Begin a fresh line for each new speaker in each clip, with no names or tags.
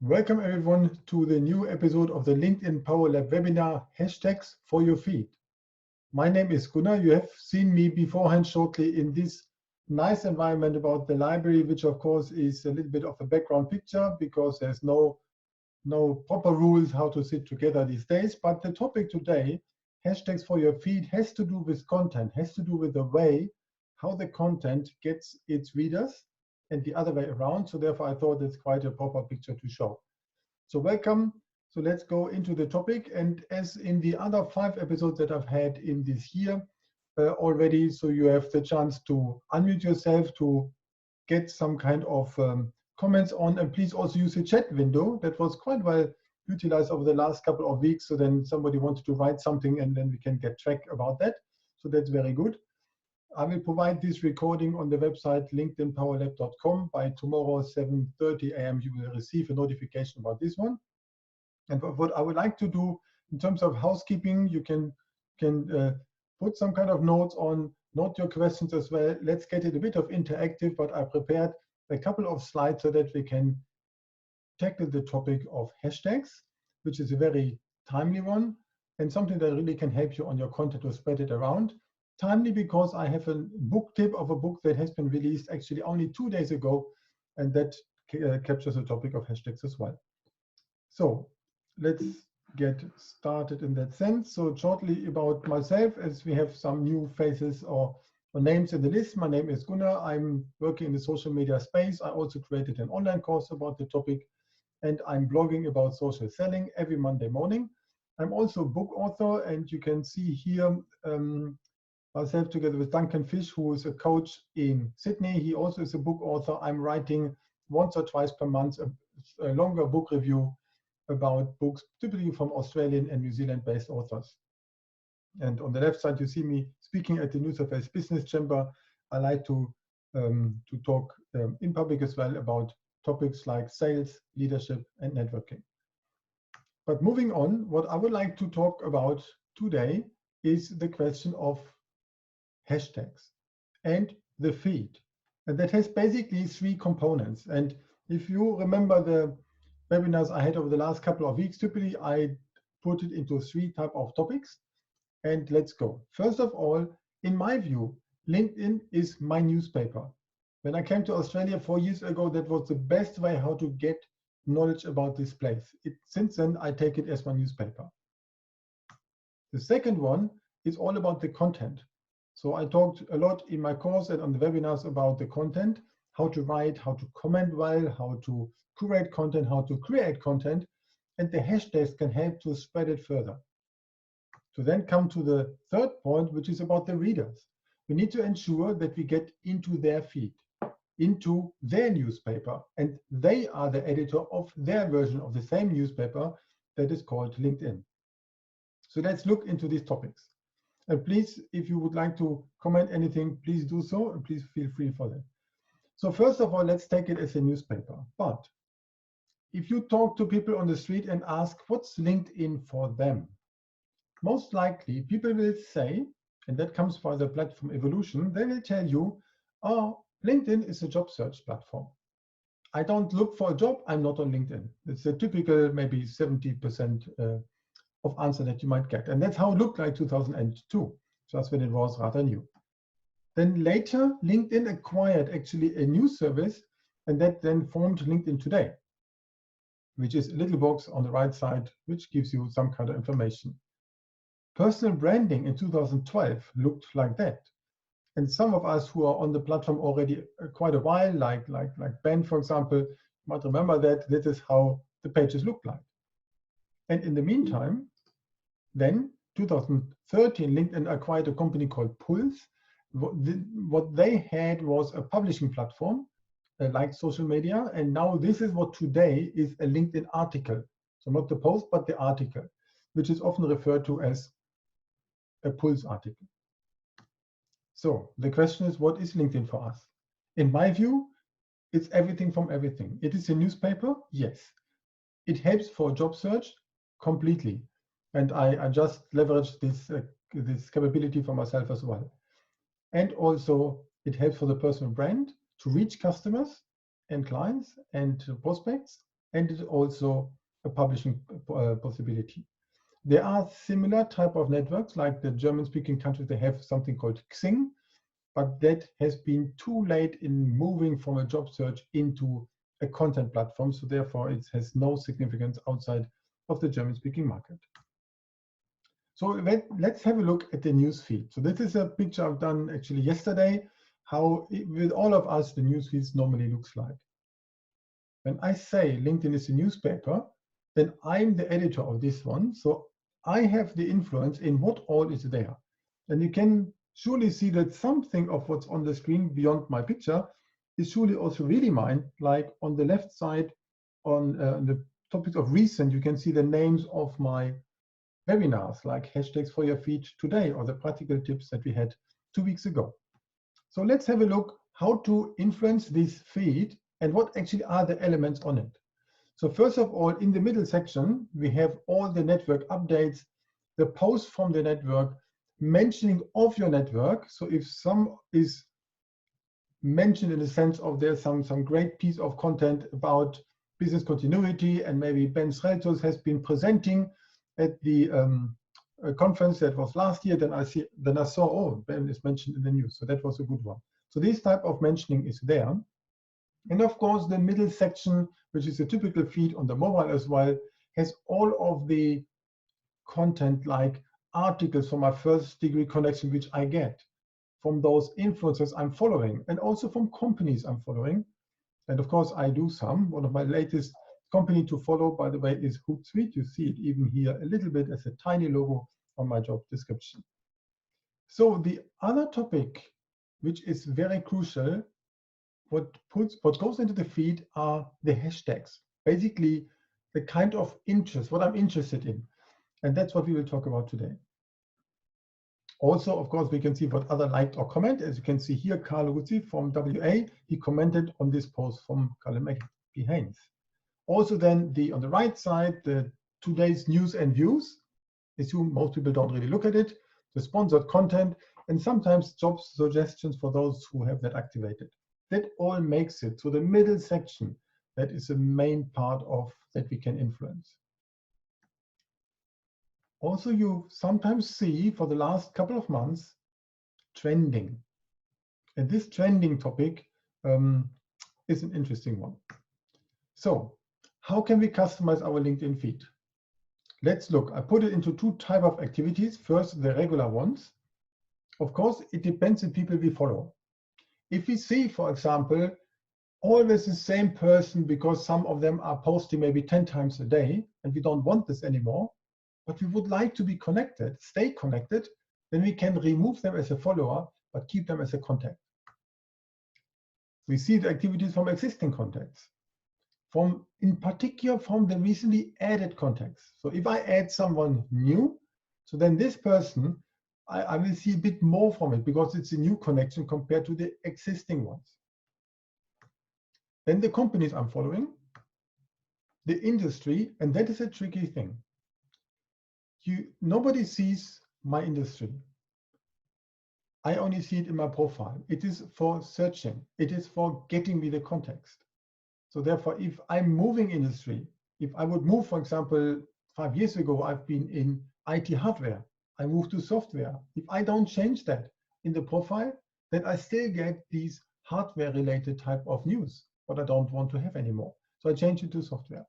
Welcome everyone to the new episode of the LinkedIn Power Lab webinar, Hashtags for your feed. My name is Gunnar. You have seen me beforehand shortly in this nice environment about the library, which of course is a little bit of a background picture because there's no proper rules how to sit together these days. But the topic today, hashtags for your feed, has to do with content, has to do with the way how the content gets its readers and the other way around. So therefore I thought it's quite a proper picture to show. So welcome. So let's go into the topic. And as in the other 5 episodes that I've had in this year already, so you have the chance to unmute yourself to get some kind of comments on, and please also use the chat window. That was quite well utilized over the last couple of weeks. So then somebody wanted to write something and then we can get track about that. So that's very good. I will provide this recording on the website linkedinpowerlab.com. By tomorrow 7:30 a.m. you will receive a notification about this one. And what I would like to do in terms of housekeeping, you can put some kind of notes on, note your questions as well. Let's get it a bit of interactive, but I prepared a couple of slides so that we can tackle the topic of hashtags, which is a very timely one and something that really can help you on your content to spread it around. Timely because I have a book tip of a book that has been released actually only 2 days ago, and that captures the topic of hashtags as well. So let's get started in that sense. So shortly about myself, as we have some new faces or names in the list. My name is Gunnar. I'm working in the social media space. I also created an online course about the topic, and I'm blogging about social selling every Monday morning. I'm also a book author, and you can see here myself together with Duncan Fish, who is a coach in Sydney. He also is a book author. I'm writing once or twice per month a longer book review about books, typically from Australian and New Zealand-based authors. And on the left side, you see me speaking at the New South Wales Business Chamber. I like to talk in public as well about topics like sales, leadership, and networking. But moving on, what I would like to talk about today is the question of hashtags and the feed. And that has basically 3 components. And if you remember the webinars I had over the last couple of weeks, typically I put it into 3 types of topics. And let's go. First of all, in my view, LinkedIn is my newspaper. When I came to Australia 4 years ago, that was the best way how to get knowledge about this place. Since then, I take it as my newspaper. The second one is all about the content. So I talked a lot in my course and on the webinars about the content, how to write, how to comment well, how to curate content, how to create content, and the hashtags can help to spread it further. To then come to the third point, which is about the readers. We need to ensure that we get into their feed, into their newspaper, and they are the editor of their version of the same newspaper that is called LinkedIn. So let's look into these topics. And please, if you would like to comment anything, please do so, and please feel free for that. So first of all, let's take it as a newspaper. But if you talk to people on the street and ask, what's LinkedIn for them? Most likely, people will say, and that comes from the platform evolution, they will tell you, oh, LinkedIn is a job search platform. I don't look for a job, I'm not on LinkedIn. It's a typical maybe 70% of answer that you might get. And that's how it looked like 2002, just when it was rather new. Then later, LinkedIn acquired actually a new service, and that then formed LinkedIn Today, which is a little box on the right side, which gives you some kind of information. Personal branding in 2012 looked like that. And some of us who are on the platform already quite a while, like Ben, for example, might remember that this is how the pages look like. And in the meantime, then 2013, LinkedIn acquired a company called Pulse. What they had was a publishing platform like social media. And now this is what today is a LinkedIn article. So not the post, but the article, which is often referred to as a Pulse article. So the question is, what is LinkedIn for us? In my view, it's everything from everything. It is a newspaper, yes. It helps for job search completely. And I just leverage this capability for myself as well. And also it helps for the personal brand to reach customers and clients and prospects. and it's also a publishing possibility. There are similar type of networks, like the German-speaking countries, they have something called Xing, but that has been too late in moving from a job search into a content platform, so therefore it has no significance outside of the German-speaking market. So let's have a look at the news feed. So this is a picture I've done actually yesterday, how with all of us the news feeds normally looks like. When I say LinkedIn is a newspaper, then I'm the editor of this one. So I have the influence in what all is there. And you can surely see that something of what's on the screen beyond my picture is surely also really mine. Like on the left side, on the topic of recent, you can see the names of my webinars, like hashtags for your feed today, or the practical tips that we had 2 weeks ago. So let's have a look how to influence this feed and what actually are the elements on it. So first of all, in the middle section, we have all the network updates, the posts from the network, mentioning of your network. So if some is mentioned in the sense of there's some great piece of content about business continuity, and maybe Ben Sreltos has been presenting at the conference that was last year, then I saw, oh, Ben is mentioned in the news. So that was a good one. So this type of mentioning is there. And of course, the middle section, which is a typical feed on the mobile as well, has all of the content like articles from my first degree connection, which I get from those influencers I'm following, and also from companies I'm following. And of course, I do some. One of my latest company to follow, by the way, is Hootsuite. You see it even here a little bit as a tiny logo on my job description. So the other topic, which is very crucial, what goes into the feed are the hashtags. Basically, the kind of interest, what I'm interested in. And that's what we will talk about today. Also, of course, we can see what other liked or comment. As you can see here, Carl Ruzzi from WA, he commented on this post from Carl Haynes. Also then on the right side, the today's news and views. I assume most people don't really look at it. The sponsored content, and sometimes job suggestions for those who have that activated. That all makes it to the middle section. That is the main part of that we can influence. Also, you sometimes see for the last couple of months, trending. And this trending topic is an interesting one. So how can we customize our LinkedIn feed? Let's look. I put it into two types of activities. First, the regular ones. Of course, it depends on people we follow. If we see, for example, always the same person because some of them are posting maybe 10 times a day, and we don't want this anymore, but we would like to be connected, stay connected, then we can remove them as a follower, but keep them as a contact. We see the activities from existing contacts, in particular from the recently added contacts. So if I add someone new, so then this person, I will see a bit more from it because it's a new connection compared to the existing ones. Then the companies I'm following, the industry, and that is a tricky thing. Nobody sees my industry. I only see it in my profile. It is for searching. It is for getting me the context. So therefore, if I'm moving industry, if I would move, for example, 5 years ago, I've been in IT hardware. I moved to software. If I don't change that in the profile, then I still get these hardware-related type of news, but I don't want to have anymore. So I change it to software.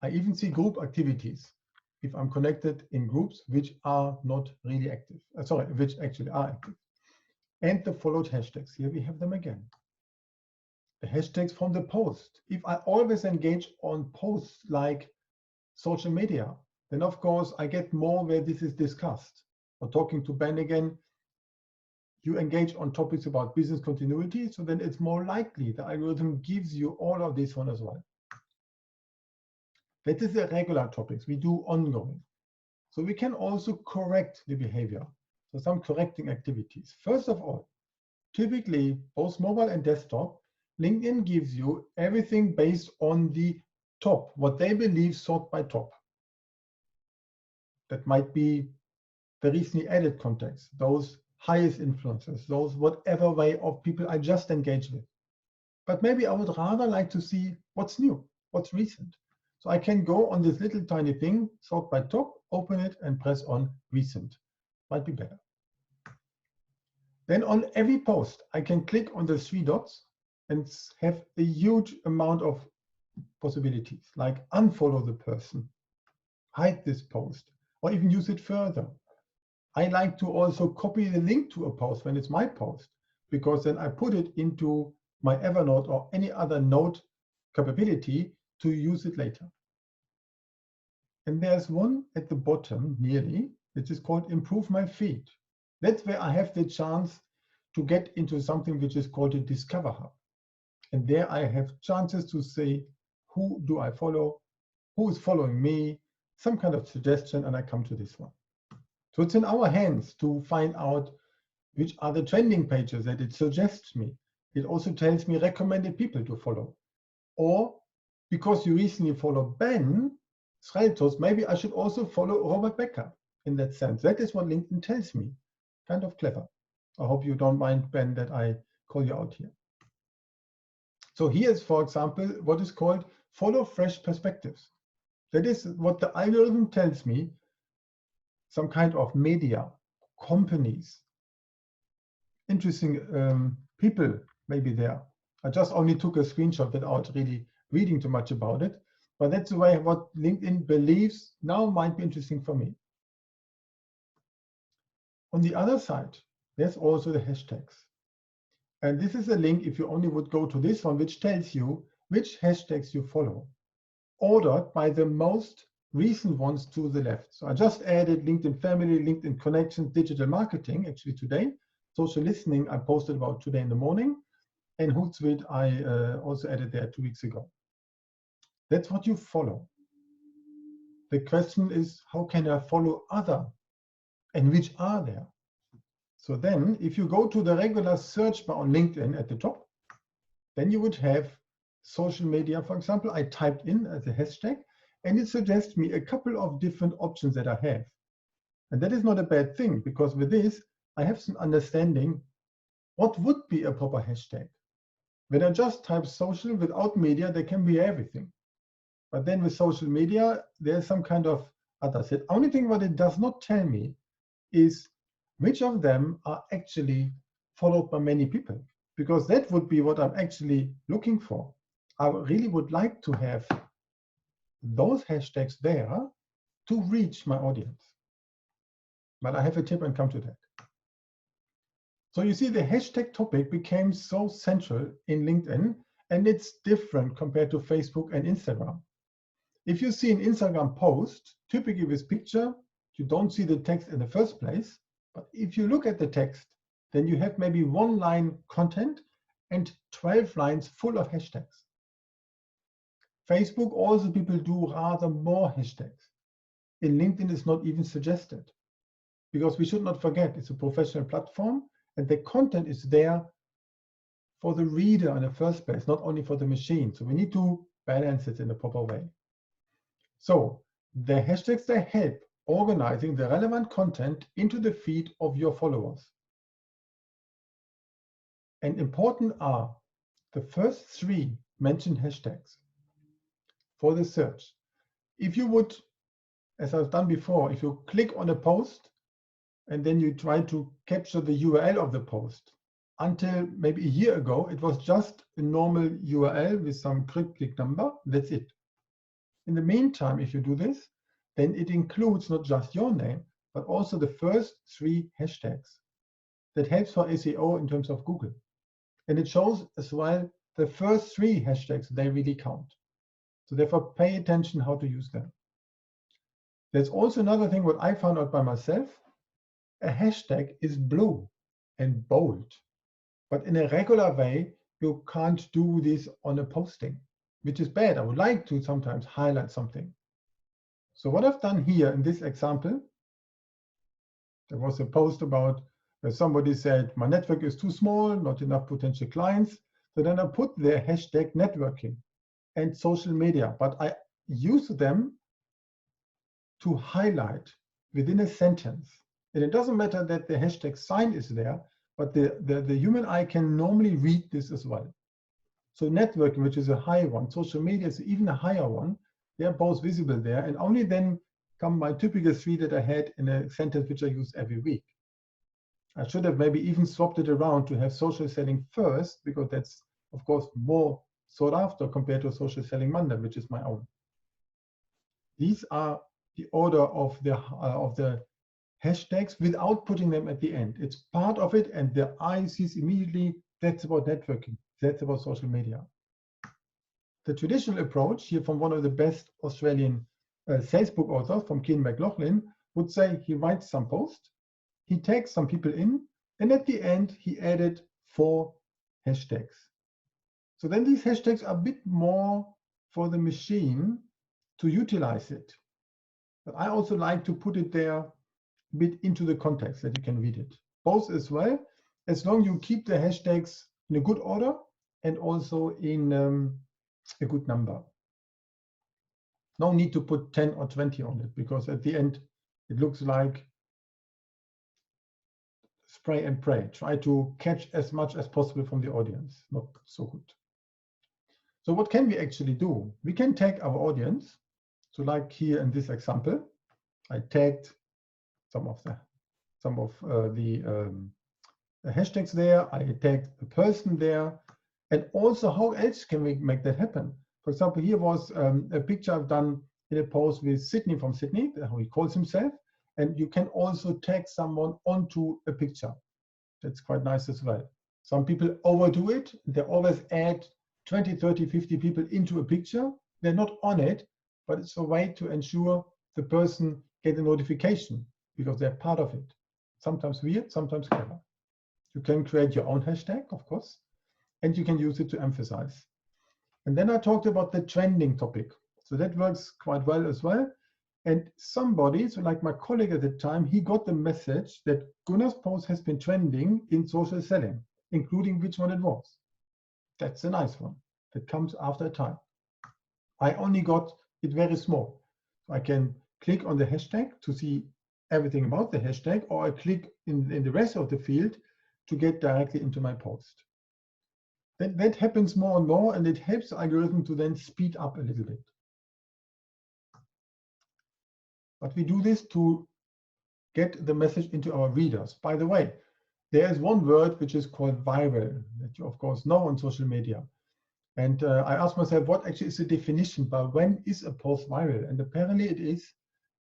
I even see group activities if I'm connected in groups which are not really active. Which actually are active. And the followed hashtags. Here we have them again. The hashtags from the post. If I always engage on posts like social media, then of course I get more where this is discussed. Or talking to Ben again, you engage on topics about business continuity, so then it's more likely the algorithm gives you all of this one as well. That is the regular topics we do ongoing. So we can also correct the behavior. So some correcting activities. First of all, typically both mobile and desktop, LinkedIn gives you everything based on the top, what they believe sort by top. That might be the recently added contacts, those highest influencers, those whatever way of people I just engage with. but maybe I would rather like to see what's new, what's recent. So I can go on this little tiny thing, sort by top, open it and press on recent. Might be better. Then on every post, I can click on the three dots and have a huge amount of possibilities, like unfollow the person, hide this post, or even use it further. I like to also copy the link to a post when it's my post, because then I put it into my Evernote or any other note capability to use it later. And there's one at the bottom nearly, which is called Improve My Feed. That's where I have the chance to get into something which is called a Discover Hub. And there I have chances to say, who do I follow? Who is following me? Some kind of suggestion, and I come to this one. So it's in our hands to find out which are the trending pages that it suggests me. It also tells me recommended people to follow. Or because you recently follow Ben Sreltos, maybe I should also follow Robert Becker in that sense. That is what LinkedIn tells me. Kind of clever. I hope you don't mind, Ben, that I call you out here. So here's, for example, what is called follow fresh perspectives. That is what the algorithm tells me, some kind of media, companies, interesting people maybe there. I just only took a screenshot without really reading too much about it, but that's the way what LinkedIn believes now might be interesting for me. On the other side, there's also the hashtags. And this is a link if you only would go to this one, which tells you which hashtags you follow, ordered by the most recent ones to the left. So I just added LinkedIn Family, LinkedIn Connections, digital marketing, actually today. Social listening I posted about today in the morning. And Hootsuite I also added there 2 weeks ago. That's what you follow. The question is, how can I follow other? And which are there? So then if you go to the regular search bar on LinkedIn at the top, then you would have social media, for example. I typed in as a hashtag, and it suggests me a couple of different options that I have. And that is not a bad thing, because with this, I have some understanding what would be a proper hashtag. When I just type social without media, there can be everything. But then with social media, there's some kind of other set. Only thing what it does not tell me is which of them are actually followed by many people, because that would be what I'm actually looking for. I really would like to have those hashtags there to reach my audience. But I have a tip and come to that. So you see the hashtag topic became so central in LinkedIn, and it's different compared to Facebook and Instagram. If you see an Instagram post, typically with picture, you don't see the text in the first place. But if you look at the text, then you have maybe 1 line content and 12 lines full of hashtags. Facebook also people do rather more hashtags. In LinkedIn, it's not even suggested, because we should not forget it's a professional platform and the content is there for the reader in the first place, not only for the machine. So we need to balance it in a proper way. So the hashtags, they help organizing the relevant content into the feed of your followers. And important are the first 3 mentioned hashtags for the search. If you would, as I've done before, if you click on a post and then you try to capture the URL of the post, until maybe a year ago, it was just a normal URL with some cryptic number, that's it. In the meantime, if you do this, then it includes not just your name, but also the first 3 hashtags. That helps for SEO in terms of Google. And it shows as well the first 3 hashtags, they really count. So therefore, pay attention how to use them. There's also another thing what I found out by myself. A hashtag is blue and bold. But in a regular way, you can't do this on a posting, which is bad. I would like to sometimes highlight something. So what I've done here in this example, there was a post about where somebody said, my network is too small, not enough potential clients. So then I put the hashtag networking and social media, but I use them to highlight within a sentence. And it doesn't matter that the hashtag sign is there, but the human eye can normally read this as well. So networking, which is a high one, social media is even a higher one. They're both visible there. And only then come my typical three that I had in a sentence which I use every week. I should have maybe even swapped it around to have social selling first, because that's, of course, more sought after compared to social selling Monday, which is my own. These are the order of the hashtags without putting them at the end. It's part of it, and the eye sees immediately that's about networking, that's about social media. The traditional approach here from one of the best Australian sales book authors, from Ken McLaughlin, would say he writes some post, he tags some people in, and at the end he added 4 hashtags. So then these hashtags are a bit more for the machine to utilize it. But I also like to put it there a bit into the context that you can read it. Both as well, as long as you keep the hashtags in a good order and also in a good number. No need to put 10 or 20 on it, because at the end it looks like spray and pray. Try to catch as much as possible from the audience. Not so good. So what can we actually do? We can tag our audience. So like here in this example, I tagged some of the hashtags there. I tagged the person there. And also, how else can we make that happen? For example, here was a picture I've done in a post with Sydney from Sydney, how he calls himself. And you can also tag someone onto a picture. That's quite nice as well. Some people overdo it. They always add 20, 30, 50 people into a picture. They're not on it, but it's a way to ensure the person gets a notification because they're part of it. Sometimes weird, sometimes clever. You can create your own hashtag, of course, and you can use it to emphasize. And then I talked about the trending topic. So that works quite well as well. And somebody, so like my colleague at the time, he got the message that Gunnar's post has been trending in social selling, including which one it was. That's a nice one. That comes after a time. I only got it very small. So I can click on the hashtag to see everything about the hashtag, or I click in the rest of the field to get directly into my post. That happens more and more, and it helps the algorithm to then speed up a little bit. But we do this to get the message into our readers. By the way, there is one word which is called viral that you, of course, know on social media. And I asked myself, what actually is the definition? But when is a post viral? And apparently it is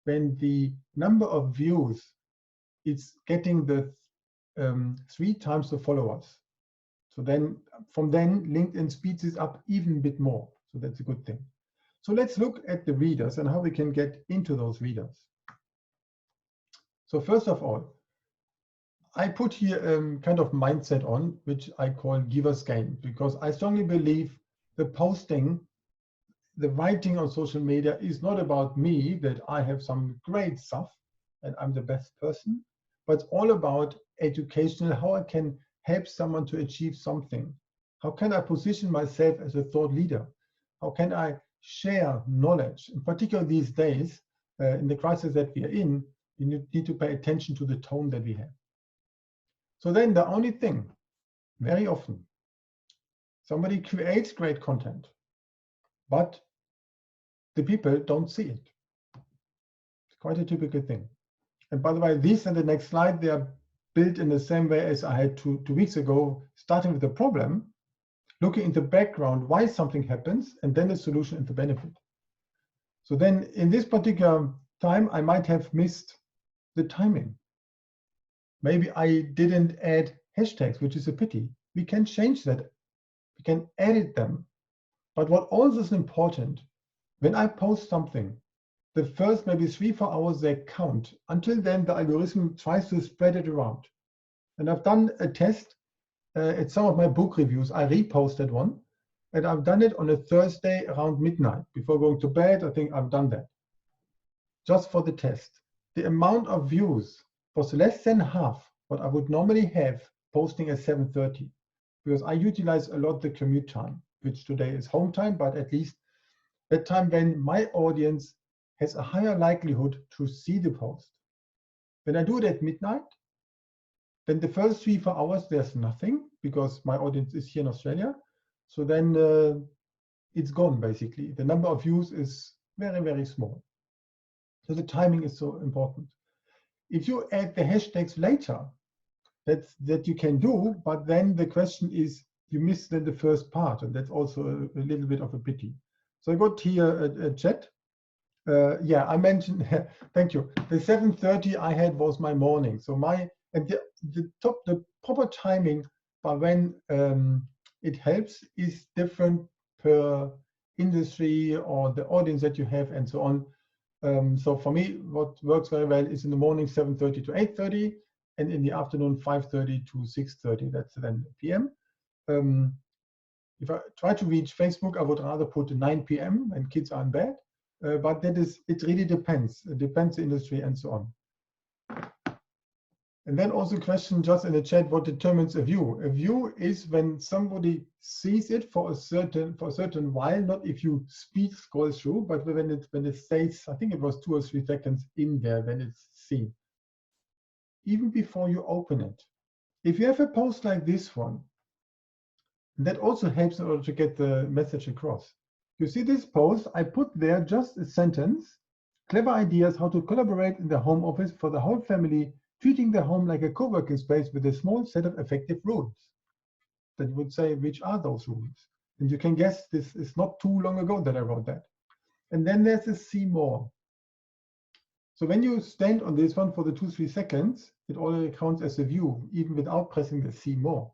when the number of views is getting the 3 times the followers. So then from then LinkedIn speeds it up even a bit more. So that's a good thing. So let's look at the readers and how we can get into those readers. So first of all, I put here a kind of mindset on, which I call giver's gain, because I strongly believe the posting, the writing on social media is not about me, that I have some great stuff and I'm the best person, but it's all about educational, how I can help someone to achieve something. How can I position myself as a thought leader? How can I share knowledge? In particular these days, in the crisis that we are in, you need to pay attention to the tone that we have. So then the only thing, very often, somebody creates great content, but the people don't see it. It's quite a typical thing. And by the way, this and the next slide, they are built in the same way as I had two weeks ago, starting with the problem, looking in the background, why something happens, and then the solution and the benefit. So then in this particular time, I might have missed the timing. Maybe I didn't add hashtags, which is a pity. We can change that. We can edit them. But what also is important, when I post something, the first maybe 3-4 hours, they count. Until then, the algorithm tries to spread it around. And I've done a test at some of my book reviews. I reposted one, and I've done it on a Thursday around midnight. Before going to bed, I think I've done that. Just for the test. The amount of views was less than half what I would normally have posting at 7:30, because I utilize a lot the commute time, which today is home time, but at least that time when my audience has a higher likelihood to see the post. When I do it at midnight, then the first 3-4 hours, there's nothing because my audience is here in Australia. So then it's gone, basically. The number of views is very, very small. So the timing is so important. If you add the hashtags later, that you can do, but then the question is, you miss then the first part, and that's also a little bit of a pity. So I got here a chat. Yeah, I mentioned, thank you. The 7:30 I had was my morning. So the proper timing by when it helps is different per industry or the audience that you have and so on. So for me, what works very well is in the morning 7:30 to 8:30, and in the afternoon 5:30 to 6:30. That's then PM. If I try to reach Facebook, I would rather put 9 PM when kids are in bed. But it really depends. It depends the industry and so on. And then also a question just in the chat, what determines a view? A view is when somebody sees it for a certain while, not if you speed scroll through, but when it stays, I think it was 2 or 3 seconds in there when it's seen. Even before you open it. If you have a post like this one, that also helps in order to get the message across. You see this post, I put there just a sentence, clever ideas how to collaborate in the home office for the whole family, treating the home like a co-working space with a small set of effective rules. That would say, which are those rules? And you can guess this is not too long ago that I wrote that. And then there's a see more. So when you stand on this one for the 2-3 seconds, it already counts as a view, even without pressing the see more.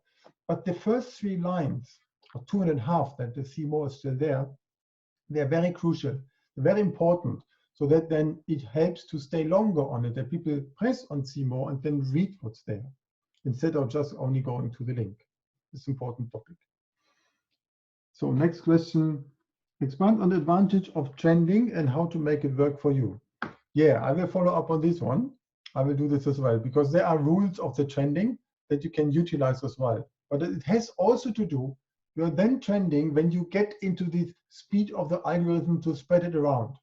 But the first 3 lines, or 2.5, that the see more is still there, they're very crucial, very important, so that then it helps to stay longer on it, that people press on see more and then read what's there, instead of just only going to the link. It's an important topic. So next question, expand on the advantage of trending and how to make it work for you. Yeah, I will follow up on this one. I will do this as well, because there are rules of the trending that you can utilize as well. But it has also to do, you're then trending when you get into the speed of the algorithm to spread it around.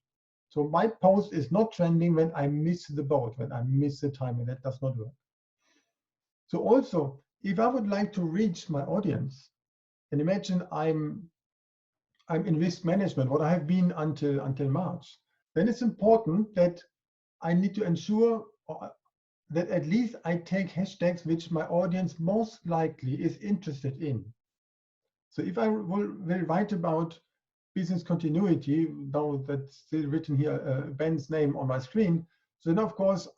So my post is not trending when I miss the boat, when I miss the timing. That does not work. So also, if I would like to reach my audience, and imagine I'm in risk management, what I have been until March, then it's important that I need to ensure that at least I take hashtags which my audience most likely is interested in. So if I will write about business continuity, though that's still written here, Ben's name on my screen, so then of course,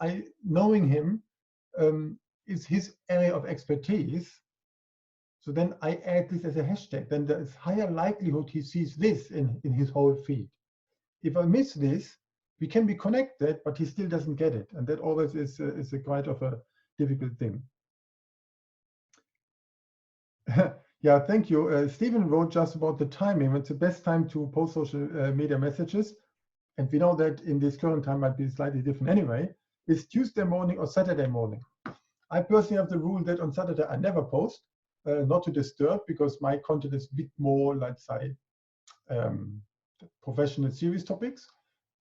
knowing him is his area of expertise. So then I add this as a hashtag, then there's higher likelihood he sees this in his whole feed. If I miss this, we can be connected, but he still doesn't get it. And that always is a quite of a difficult thing. Yeah, thank you. Stephen wrote just about the timing. It's the best time to post social media messages. And we know that in this current time might be slightly different anyway. Is Tuesday morning or Saturday morning? I personally have the rule that on Saturday I never post, not to disturb, because my content is a bit more, let's say, professional serious topics.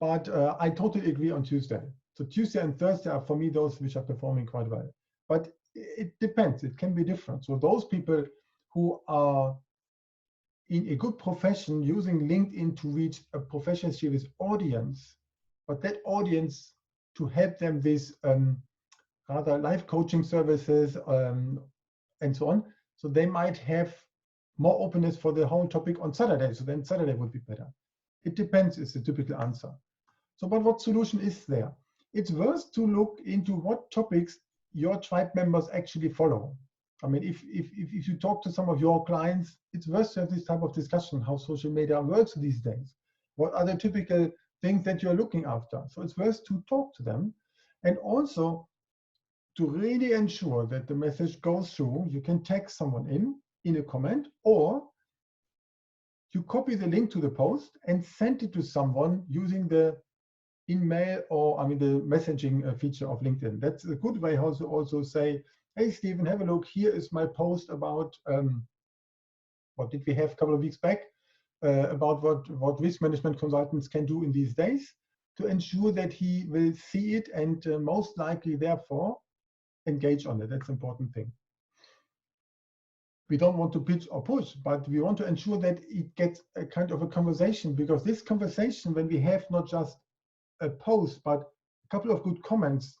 But I totally agree on Tuesday. So Tuesday and Thursday are for me those which are performing quite well. But it depends, it can be different. So those people who are in a good profession using LinkedIn to reach a professional serious audience, but that audience to help them with rather life coaching services and so on. So they might have more openness for the whole topic on Saturday. So then Saturday would be better. It depends is the typical answer. So, but what solution is there? It's worth to look into what topics your tribe members actually follow. I mean, if you talk to some of your clients, it's worth to have this type of discussion, how social media works these days. What are the typical things that you're looking after? So it's worth to talk to them. And also to really ensure that the message goes through, you can tag someone in a comment, or you copy the link to the post and send it to someone using the email or the messaging feature of LinkedIn. That's a good way how to also say, hey, Stephen, have a look. Here is my post about what did we have a couple of weeks back about what risk management consultants can do in these days, to ensure that he will see it and most likely, therefore, engage on it. That's an important thing. we don't want to pitch or push, but we want to ensure that it gets a kind of a conversation, because this conversation, when we have not just a post, but a couple of good comments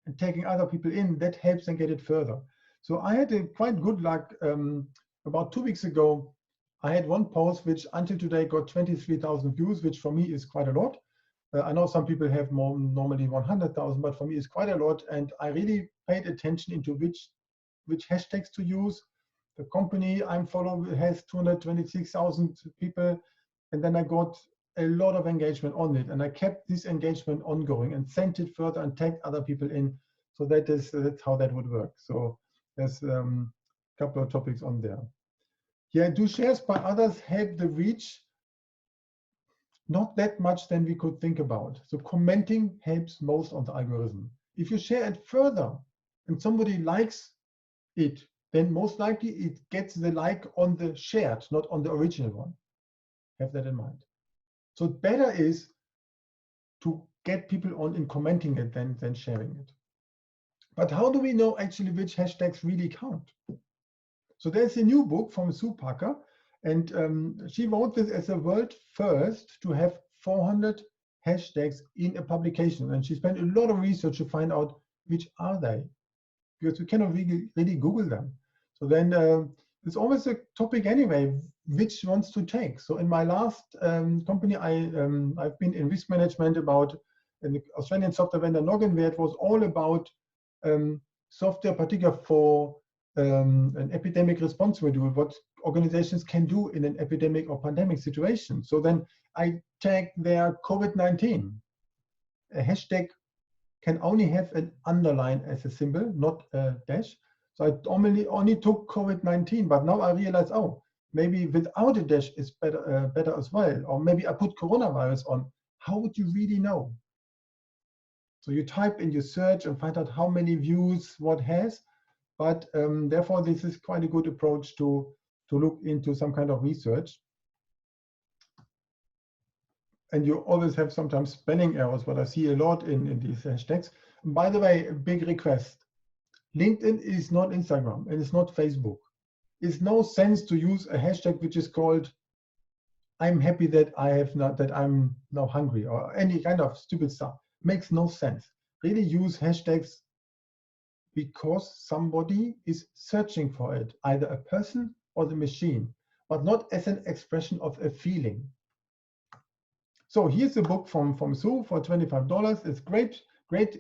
and taking other people in, that helps and get it further. So I had a quite good luck. About 2 weeks ago, I had one post which until today got 23,000 views, which for me is quite a lot. I know some people have more, normally 100,000, but for me it's quite a lot. And I really paid attention into which hashtags to use. The company I'm following has 226,000 people. And then I got a lot of engagement on it. And I kept this engagement ongoing and sent it further and tagged other people in. So that's how that would work. So there's a couple of topics on there. Yeah, do shares by others help the reach? Not that much than we could think about. So commenting helps most on the algorithm. If you share it further and somebody likes it, then most likely it gets the like on the shared, not on the original one. Have that in mind. So better is to get people on in commenting it than sharing it. But how do we know actually which hashtags really count? So there's a new book from Sue Parker, and she wrote this as a world first to have 400 hashtags in a publication. And she spent a lot of research to find out which are they, because we cannot really Google them. So then it's always a topic anyway, which ones to take. So in my last company, I've been in risk management about an Australian software vendor, Noggin, where it was all about software, particularly for an epidemic response module, what organizations can do in an epidemic or pandemic situation. So then I tagged there COVID-19. A hashtag can only have an underline as a symbol, not a dash. So I only took COVID-19, but now I realize, oh, maybe without a dash is better as well. Or maybe I put coronavirus on. How would you really know? So you type in your search and find out how many views what has. But therefore, this is quite a good approach to look into some kind of research. And you always have sometimes spelling errors, what I see a lot in these hashtags. And by the way, a big request. LinkedIn is not Instagram and it's not Facebook. It's no sense to use a hashtag which is called "I'm happy that I'm now hungry" or any kind of stupid stuff. Makes no sense. Really use hashtags because somebody is searching for it, either a person or the machine, but not as an expression of a feeling. So here's the book from Sue for $25. It's great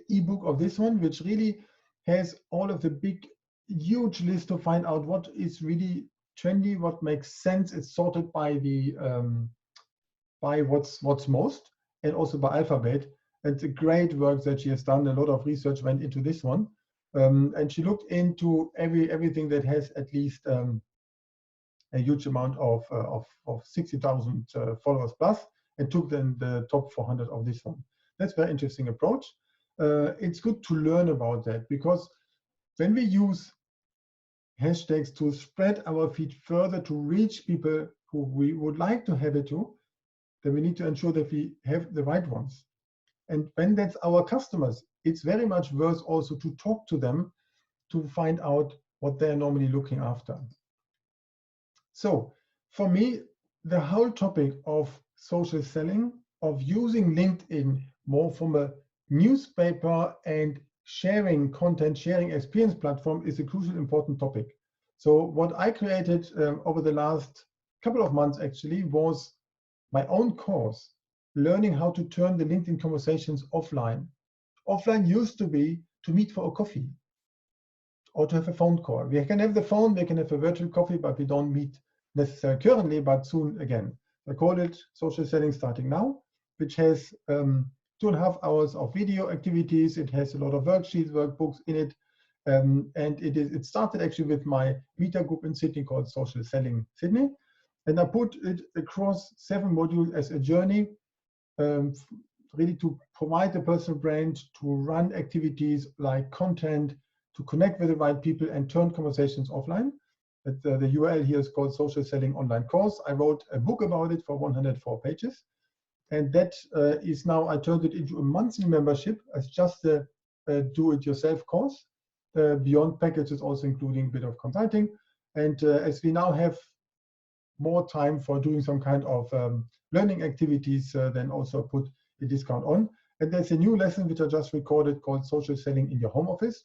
ebook of this one, which really has all of the big, huge list to find out what is really trendy, what makes sense. It's sorted by the by what's most, and also by alphabet. It's a great work that she has done. A lot of research went into this one. And she looked into everything that has at least a huge amount of 60,000 followers plus, and took then the top 400 of this one. That's a very interesting approach. It's good to learn about that, because when we use hashtags to spread our feed further to reach people who we would like to have it to, then we need to ensure that we have the right ones. And when that's our customers, it's very much worth also to talk to them to find out what they're normally looking after. So for me, the whole topic of social selling, of using LinkedIn more from a newspaper and sharing content, sharing experience platform is a crucial, important topic. So what I created over the last couple of months actually was my own course, learning how to turn the LinkedIn conversations offline. Offline used to be to meet for a coffee or to have a phone call. We can have the phone, we can have a virtual coffee, but we don't meet necessarily currently, but soon again. I call it Social Selling Starting Now, which has 2.5 hours of video activities. It has a lot of worksheets, workbooks in it. And it started actually with my meetup group in Sydney called Social Selling Sydney. And I put it across 7 modules as a journey, really to provide a personal brand, to run activities like content, to connect with the right people and turn conversations offline. The URL here is called Social Selling Online Course. I wrote a book about it for 104 pages. And that is now, I turned it into a monthly membership as just a do-it-yourself course. Beyond packages, also including a bit of consulting. And as we now have more time for doing some kind of learning activities, then also put a discount on. And there's a new lesson which I just recorded called Social Selling in Your Home Office.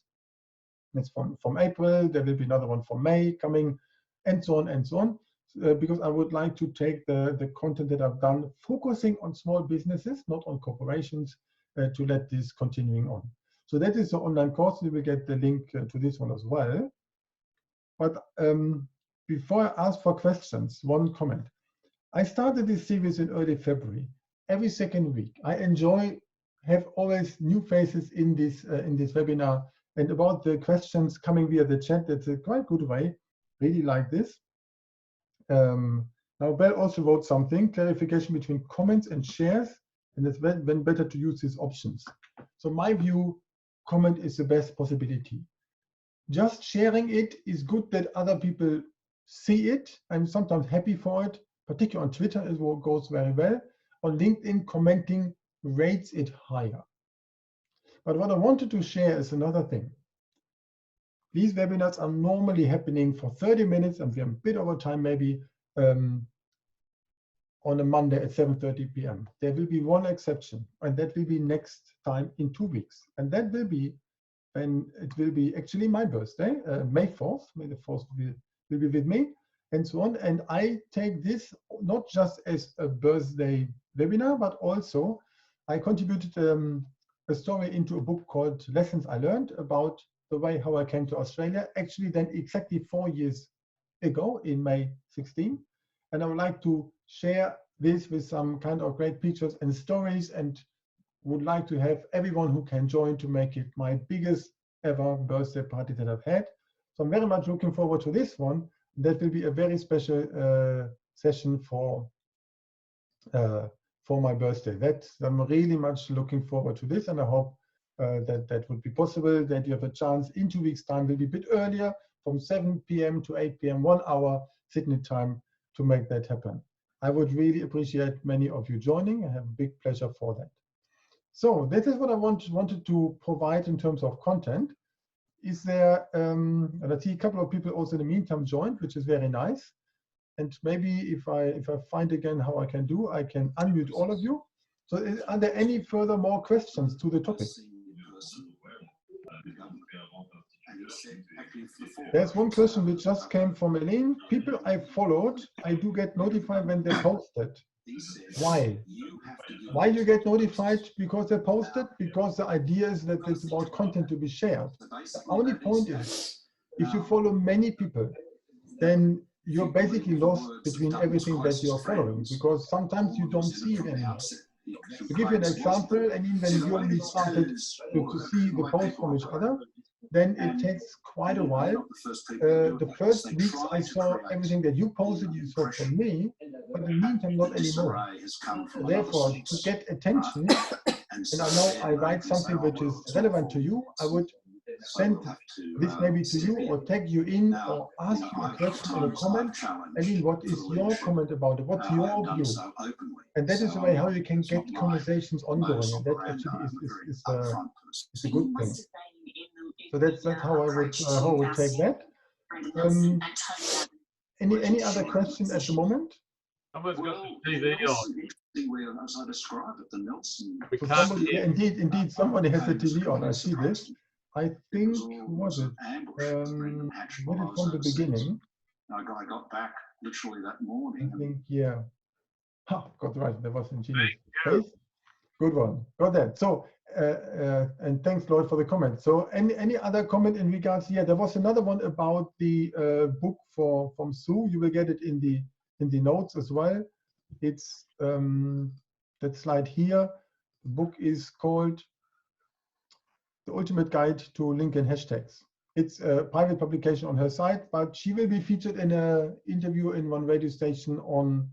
That's from April. There will be another one for May coming, and so on and so on. Because I would like to take the content that I've done, focusing on small businesses, not on corporations, to let this continuing on. So that is the online course. We will get the link to this one as well. But before I ask for questions, one comment. I started this series in early February. Every second week, I have always new faces in this webinar. And about the questions coming via the chat, that's a quite good way. Really like this. Now, Bell also wrote something, clarification between comments and shares, and it's when better to use these options. So my view, comment is the best possibility. Just sharing it is good that other people see it. I'm sometimes happy for it, particularly on Twitter, it goes very well. On LinkedIn, commenting rates it higher. But what I wanted to share is another thing. These webinars are normally happening for 30 minutes, and we have a bit over time maybe on a Monday at 7:30 p.m. There will be one exception, and that will be next time in 2 weeks. And that will be when it will be actually my birthday, May 4th. May the 4th will be with me, and so on. And I take this not just as a birthday webinar, but also I contributed a story into a book called Lessons I Learned about the way how I came to Australia, actually then exactly 4 years ago in May 16. And I would like to share this with some kind of great pictures and stories, and would like to have everyone who can join to make it my biggest ever birthday party that I've had. So I'm very much looking forward to this one. That will be a very special session for my birthday. I'm really much looking forward to this, and I hope that would be possible, that you have a chance in 2 weeks' time. Will be a bit earlier, from 7 p.m. to 8 p.m., 1 hour Sydney time, to make that happen. I would really appreciate many of you joining. I have a big pleasure for that. So this is what I wanted to provide in terms of content. Is there, and I see a couple of people also in the meantime joined, which is very nice. And maybe if I find again how I can unmute all of you. So are there any further more questions to the topic? There's one question which just came from Elaine. People I followed, I do get notified when they posted. Why? Why you get notified? Because they posted? Because the idea is that it's about content to be shared. The only point is, if you follow many people, then you're basically lost between everything that you're following, because sometimes you don't see it anymore. To give you an example, I mean, when you only started to see the posts from each other, then it takes quite a while. The first weeks I saw everything that you posted, you saw from me, but in the meantime, not anymore. So therefore, to get attention, and I know I write something which is relevant to you, I would send this maybe to you, or tag you in, or ask you a question in a comment. I mean, what is your comment about it? What's your view? And that is the way how you can get conversations ongoing, and that actually is a good thing. So that's how I would take that. Any other question at the moment?
Someone's got the TV on.
So somebody, indeed, somebody has the TV on. I see this. I think, who was it? What is from the beginning?
I got back literally that morning.
I think, yeah. Got right. There was ingenious face. Good one. Got that. So, and thanks, Lloyd, for the comment. So, any other comment in regards? Yeah, there was another one about the book from Sue. You will get it in the notes as well. It's that slide here. The book is called The Ultimate Guide to LinkedIn Hashtags. It's a private publication on her site, but she will be featured in an interview in one radio station on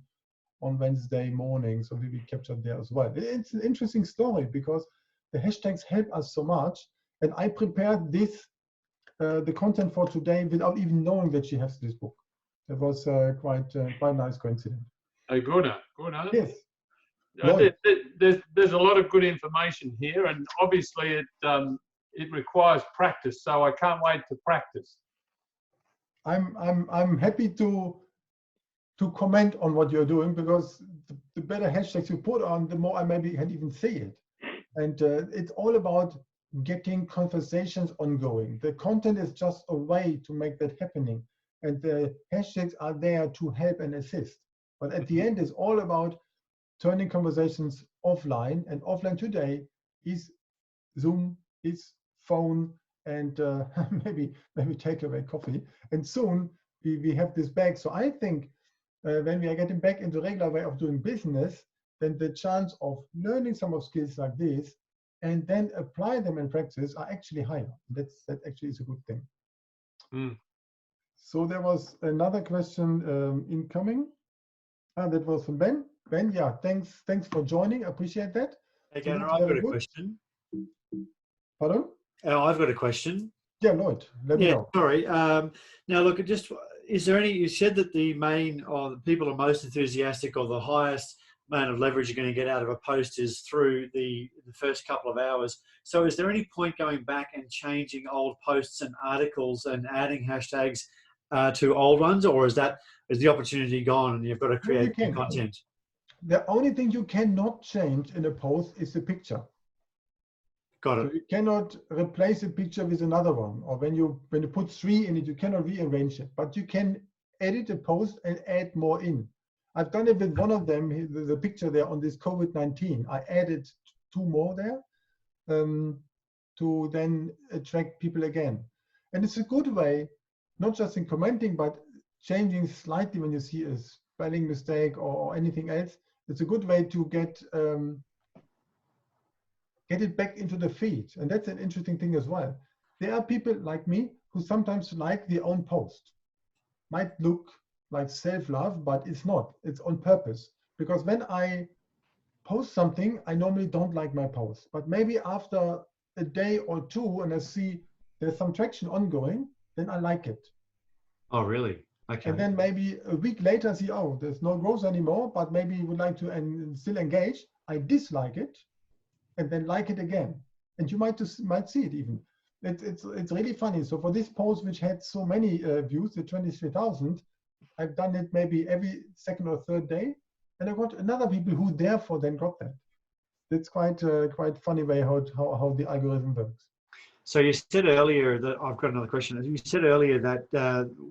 Wednesday morning, so we'll be captured there as well. It's an interesting story because the hashtags help us so much, and I prepared this, the content for today, without even knowing that she has this book. That was quite a nice coincidence.
Hey, Gunnar.
Yes.
There's a lot of good information here, and obviously it requires practice, so I can't wait to practice.
I'm happy to comment on what you're doing, because the better hashtags you put on, the more I maybe can even see it. And it's all about getting conversations ongoing. The content is just a way to make that happening, and the hashtags are there to help and assist. But at the end, it's all about turning conversations offline, and offline today is Zoom, is phone, and maybe takeaway coffee. And soon we have this back. So I think when we are getting back into regular way of doing business, then the chance of learning some of skills like this and then apply them in practice are actually higher. That actually is a good thing.
Mm.
So there was another question incoming. That was from Ben. Ben, yeah, thanks for joining. I appreciate that.
Hey,
So
Gunnar,
that's
I've
very
got a
good.
question.
Pardon?
I've got a question.
Yeah, Lloyd, let me know.
Sorry. Now, look, is there any, you said that the main, or the people are most enthusiastic, or the highest amount of leverage you're going to get out of a post is through the first couple of hours. So is there any point going back and changing old posts and articles and adding hashtags to old ones, or is the opportunity gone and you've got to create new content?
The only thing you cannot change in a post is the picture.
Got it.
So you cannot replace a picture with another one, or when you put 3 in it, you cannot rearrange it, but you can edit a post and add more in. I've done it with one of them, the picture there on this COVID-19. I added 2 more there to then attract people again. And it's a good way, not just in commenting, but changing slightly when you see a spelling mistake or anything else. It's a good way to get it back into the feed. And that's an interesting thing as well. There are people like me who sometimes like their own post. Might look like self-love, but it's not. It's on purpose. Because when I post something, I normally don't like my post. But maybe after a day or 2 and I see there's some traction ongoing, then I like it.
Oh, really? Okay.
And then maybe a week later I see, oh, there's no growth anymore, but maybe you would like to still engage. I dislike it and then like it again. And you might see it even. It's really funny. So for this post, which had so many views, the 23,000, I've done it maybe every second or third day, and I got another people who therefore then got that. It's quite funny way how the algorithm works.
So you said earlier that, I've got another question. You said earlier that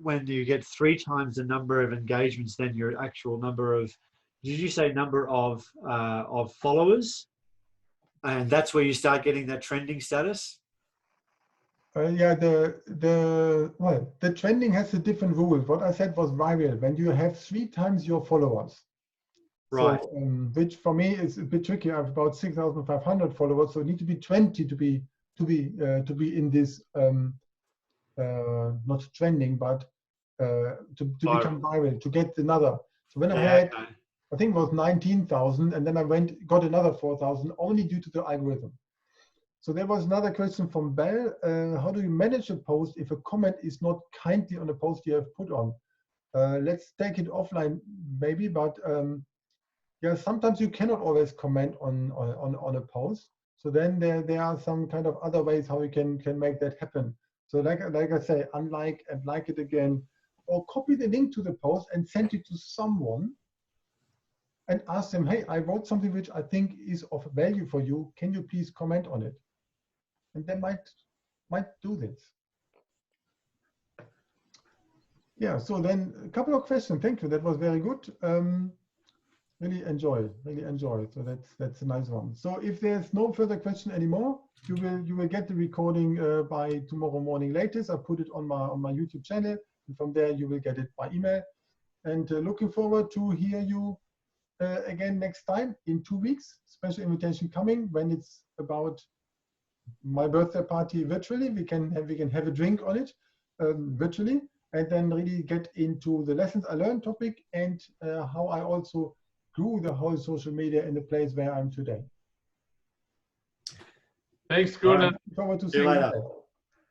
when you get 3 times the number of engagements than your actual number of, did you say number of followers? And that's where you start getting that trending status?
Yeah, the trending has a different rule. What I said was viral, when you have 3 times your followers.
Right.
So, which for me is a bit tricky. I have about 6,500 followers, so it need to be 20 to be in this not trending, but to become viral, to get another. So when I had, I think it was 19,000, and then I got another 4,000 only due to the algorithm. So there was another question from Bell. How do you manage a post if a comment is not kindly on a post you have put on? Let's take it offline, maybe, but yeah, sometimes you cannot always comment on a post. So then there are some kind of other ways how you can make that happen. So like I say, unlike and like it again, or copy the link to the post and send it to someone and ask them, hey, I wrote something which I think is of value for you. Can you please comment on it? And they might do this. Yeah, so then a couple of questions. Thank you. That was very good. Really enjoy. So that's a nice one. So if there's no further question anymore, you will get the recording by tomorrow morning latest. I put it on my YouTube channel, and from there you will get it by email. And looking forward to hear you again next time in 2 weeks. Special invitation coming when it's about my birthday party virtually. We can have a drink on it virtually, and then really get into the lessons I learned topic and how I also grew the whole social media in the place where I'm today.
Thanks, Gunnar.
Looking forward to seeing you later.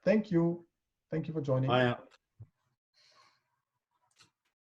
Thank you. Thank you for joining.
Bye.